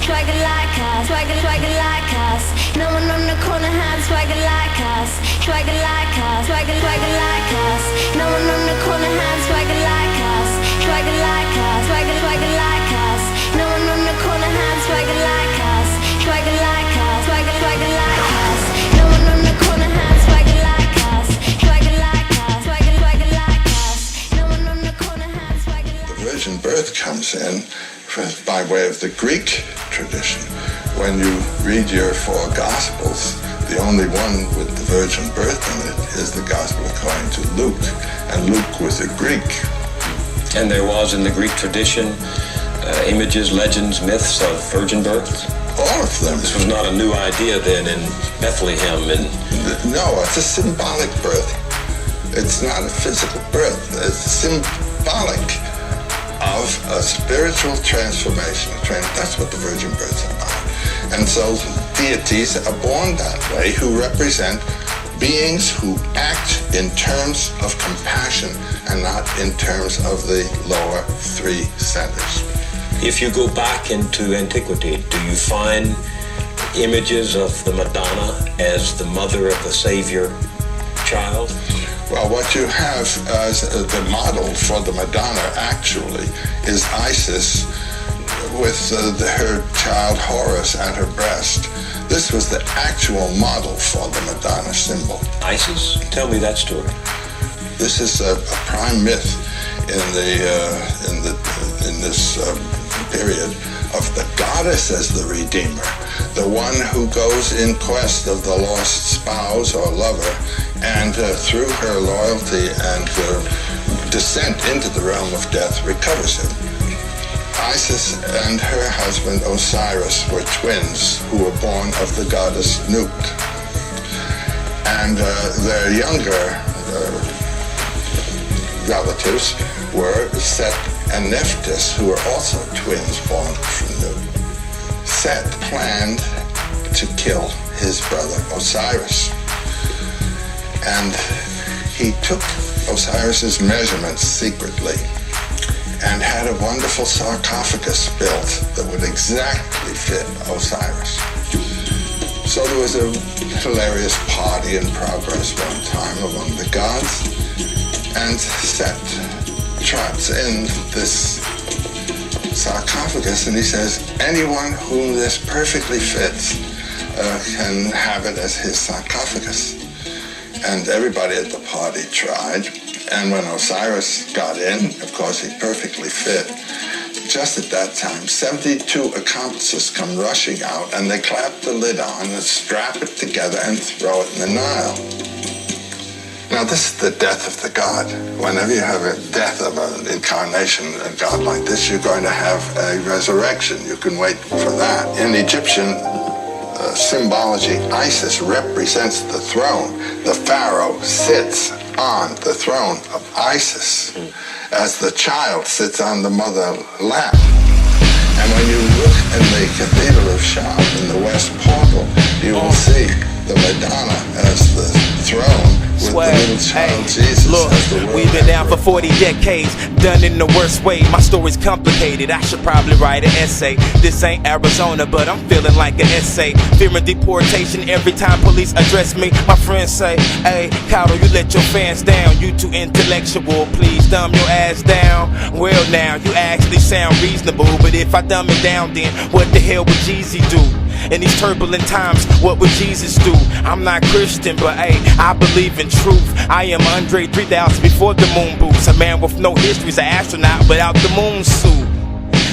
swagger like us, swagger like us. No one on the corner had swagger like us, swagger like us, swagger like us. No one on the corner had swagger like us, swagger like us, swagger like us. No one on the corner had swagger like us, swagger like us, swagger like us. No one on the corner had swagger like us, swagger like us, swagger like us. No one on the corner had swagger like us. The virgin birth comes in by way of the Greek tradition. When you read your four Gospels, the only one with the virgin birth in it is the Gospel according to Luke, and Luke was a Greek. And there was in the Greek tradition images, legends, myths of virgin birth? All of them. This was not a new idea then in Bethlehem. No, it's a symbolic birth. It's not a physical birth. It's symbolic of a spiritual transformation. That's what the virgin birth is about. And so deities are born that way who represent beings who act in terms of compassion and not in terms of the lower three centers. If you go back into antiquity, do you find images of the Madonna as the mother of the Savior child? Well, what you have as the model for the Madonna actually is Isis with her child Horus at her breast. This was the actual model for the Madonna symbol. Isis? Tell me that story. This is a prime myth in this period of the goddess as the redeemer, the one who goes in quest of the lost spouse or lover, and through her loyalty and descent into the realm of death recovers him. Isis and her husband Osiris were twins who were born of the goddess Nut. And their younger relatives were Set and Nephthys, who were also twins born from Nut. Set planned to kill his brother Osiris. And he took Osiris's measurements secretly and had a wonderful sarcophagus built that would exactly fit Osiris. So there was a hilarious party in progress one time among the gods, and Set trots in this sarcophagus and he says, anyone whom this perfectly fits can have it as his sarcophagus. And everybody at the party tried. And when Osiris got in, of course, he perfectly fit. Just at that time, 72 accomplices come rushing out, and they clap the lid on and strap it together and throw it in the Nile. Now, this is the death of the god. Whenever you have a death of an incarnation, a god like this, you're going to have a resurrection. You can wait for that. In Egyptian symbology, Isis represents the throne. The pharaoh sits on the throne of Isis as the child sits on the mother lap. And when you look in the Cathedral of Sham in the West Portal, you will see the Madonna as the throne with the little child Jesus. Look, we've been down for 40 decades, done in the worst way. My story's complicated, I should probably write an essay. This ain't Arizona, but I'm feeling like an essay. Fearing deportation every time police address me. My friends say, hey, Cotto, you let your fans down. You too intellectual, please dumb your ass down. Well now, you actually sound reasonable, but if I dumb it down then, what the hell would Jeezy do? In these turbulent times, what would Jesus do? I'm not Christian, but hey, I believe in truth. I am Andre 3000 before the moon boots. A man with no history's an astronaut without the moon suit.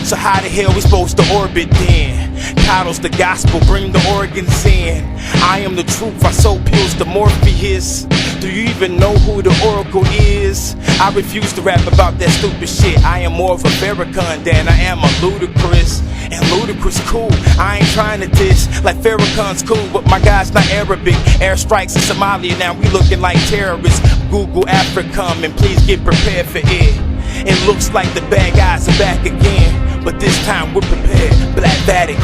So how the hell we supposed to orbit then? Titles the gospel, bring the organs in. I am the truth, I sold pills to Morpheus. Do you even know who the oracle is? I refuse to rap about that stupid shit. I am more of a Farrakhan than I am a Ludacris. And Ludacris cool, I ain't trying to diss. Like Farrakhan's cool, but my guy's not Arabic. Airstrikes in Somalia, now we looking like terrorists. Google Africom and please get prepared for it. It looks like the bad guys are back again, but this time we're prepared. Black Vatican.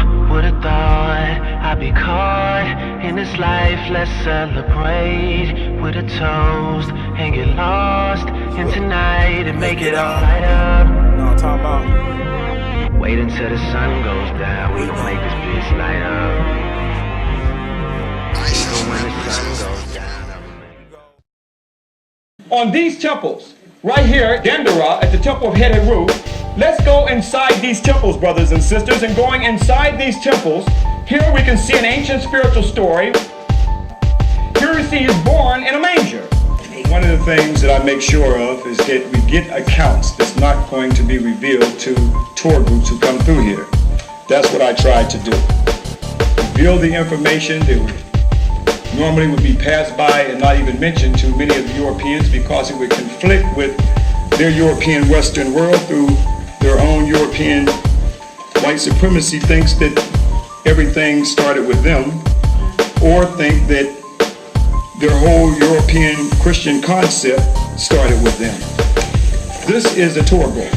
Who would've thought I'd be caught in this life? Let's celebrate with a toast and get lost in tonight and make it all light up. No, I'm talking about. Wait until till the sun goes down. We gon' make this bitch light up. Even when the sun goes down. On these temples, right here, Gandhara, at the temple of Heru, let's go inside these temples, brothers and sisters, and going inside these temples, here we can see an ancient spiritual story. Here we see he's born in a manger. One of the things that I make sure of is that we get accounts that's not going to be revealed to tour groups who come through here. That's what I tried to do. Reveal the information that normally would be passed by and not even mentioned to many of the Europeans because it would conflict with their European Western world through their own European white supremacy thinks that everything started with them, or think that their whole European Christian concept started with them. This is a tour book.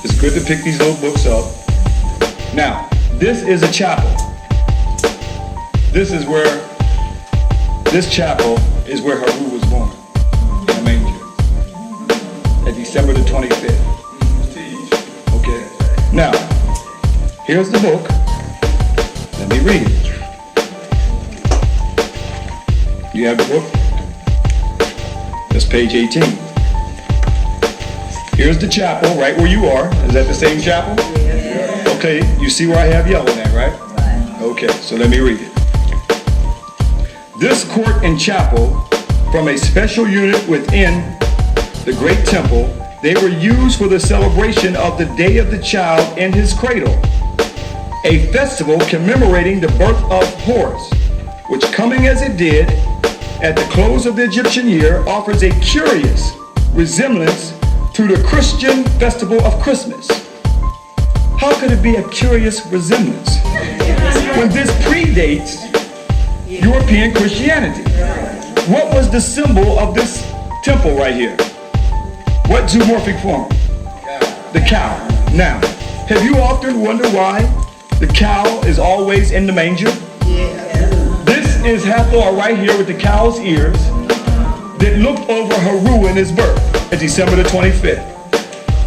It's good to pick these little books up. Now, this is a chapel. This chapel is where Heru was born, in a manger, at December the 25th. Okay. Now, here's the book. Let me read it. You have the book? That's page 18. Here's the chapel right where you are. Is that the same chapel? Okay, you see where I have yellow there, right? Okay, so let me read it. This court and chapel, from a special unit within the great temple, they were used for the celebration of the Day of the Child in his cradle, a festival commemorating the birth of Horus, which, coming as it did at the close of the Egyptian year, offers a curious resemblance to the Christian festival of Christmas. How could it be a curious resemblance when this predates European Christianity? What was the symbol of this temple right here? What zoomorphic form? The cow. Now, have you often wondered why the cow is always in the manger? This is Hathor right here with the cow's ears that looked over Heru in his birth at December the 25th.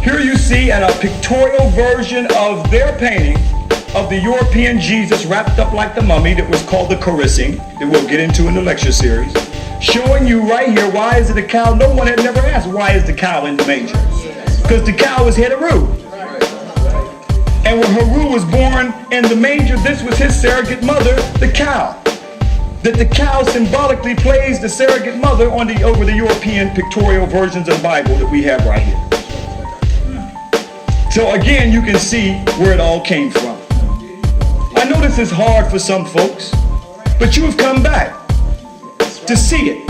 Here you see at a pictorial version of their painting of the European Jesus wrapped up like the mummy that was called the Carissing, that we'll get into in the lecture series, showing you right here why is it a cow. No one had never asked why is the cow in the manger, because the cow is Heru. And when Heru was born in the manger, this was his surrogate mother, the cow. That the cow symbolically plays the surrogate mother over the European pictorial versions of the Bible that we have right here. So again, you can see where it all came from. I know this is hard for some folks, but you have come back to see it.